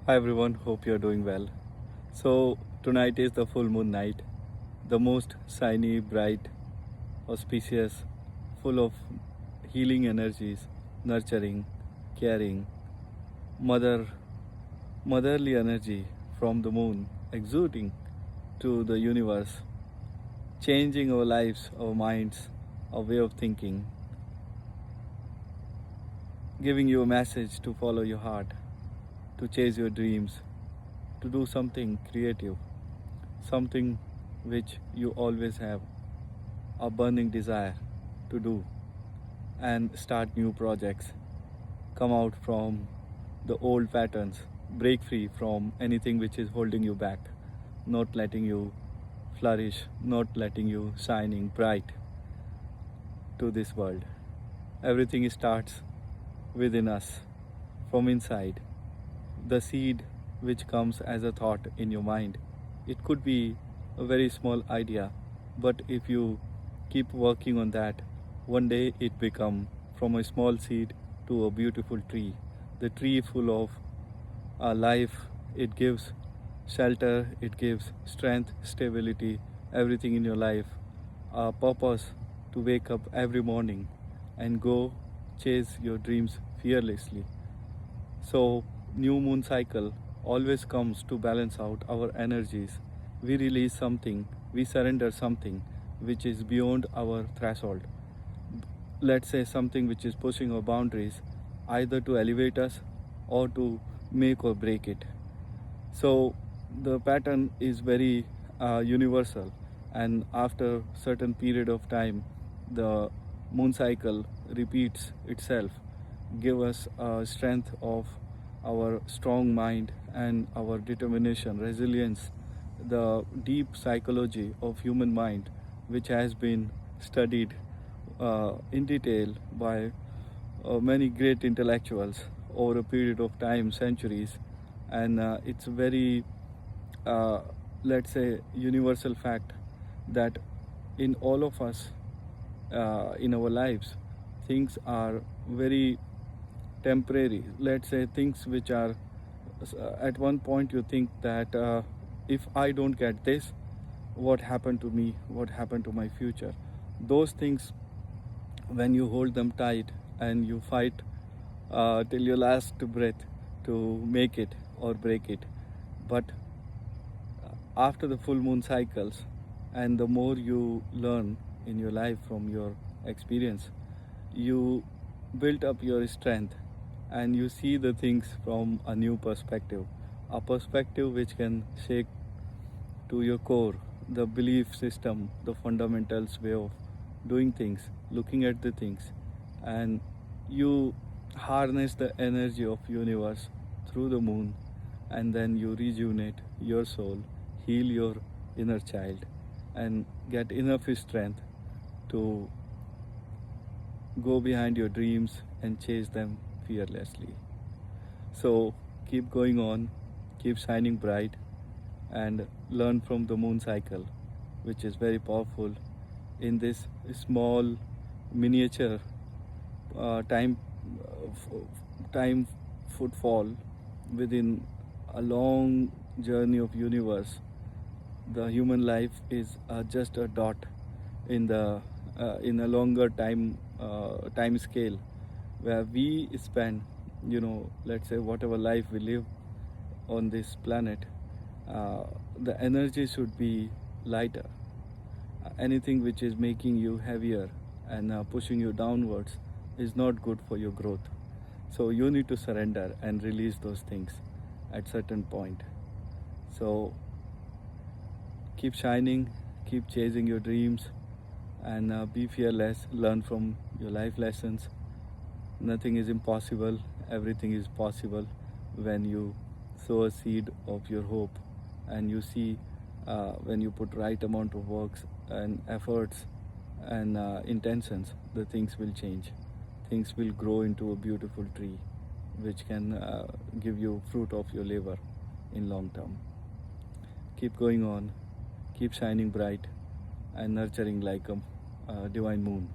Hi everyone, hope you're doing well. So, tonight is the full moon night, the most shiny, bright, auspicious, full of healing energies, nurturing, caring, mother, motherly energy from the moon exuding to the universe, changing our lives, our minds, our way of thinking, giving you a message to follow your heart, to chase your dreams, to do something creative, something which you always have a burning desire to do and start new projects, come out from the old patterns, break free from anything which is holding you back, not letting you flourish, not letting you shining bright to this world. Everything starts within us, from inside. The seed which comes as a thought in your mind, it could be a very small idea, but if you keep working on that, one day it become from a small seed to a beautiful tree. The tree full of life. It gives shelter, it gives strength, stability, everything in your life, a purpose to wake up every morning and go chase your dreams fearlessly. So, new moon cycle always comes to balance out our energies. We release something, we surrender something which is beyond our threshold. Let's say something which is pushing our boundaries, either to elevate us or to make or break it. So the pattern is very universal, and after certain period of time, the moon cycle repeats itself, give us strength of our strong mind and our determination, resilience, the deep psychology of human mind, which has been studied in detail by many great intellectuals over a period of time, centuries, and it's very, uh, let's say, universal fact that in all of us, in our lives, things are very temporary. Let's say things which are at one point you think that if I don't get this, what happened to me? What happened to my future? Those things, when you hold them tight and you fight till your last breath to make it or break it. But after the full moon cycles, and the more you learn in your life from your experience, you build up your strength and you see the things from a new perspective, a perspective which can shake to your core the belief system, the fundamentals way of doing things, looking at the things, and you harness the energy of universe through the moon, and then you rejuvenate your soul, heal your inner child, and get enough strength to go behind your dreams and chase them fearlessly. So keep going on, keep shining bright, and learn from the moon cycle, which is very powerful in this small miniature time time footfall within a long journey of universe. The human life is just a dot in a longer time scale, where we spend, let's say whatever life we live on this planet, the energy should be lighter. Anything which is making you heavier and pushing you downwards is not good for your growth. So you need to surrender and release those things at certain point. So keep shining, keep chasing your dreams, and be fearless. Learn from your life lessons. Nothing is impossible, everything is possible when you sow a seed of your hope, and you see, when you put right amount of works and efforts and intentions, the things will change. Things will grow into a beautiful tree which can give you fruit of your labor in long term. Keep going on, keep shining bright and nurturing like a divine moon.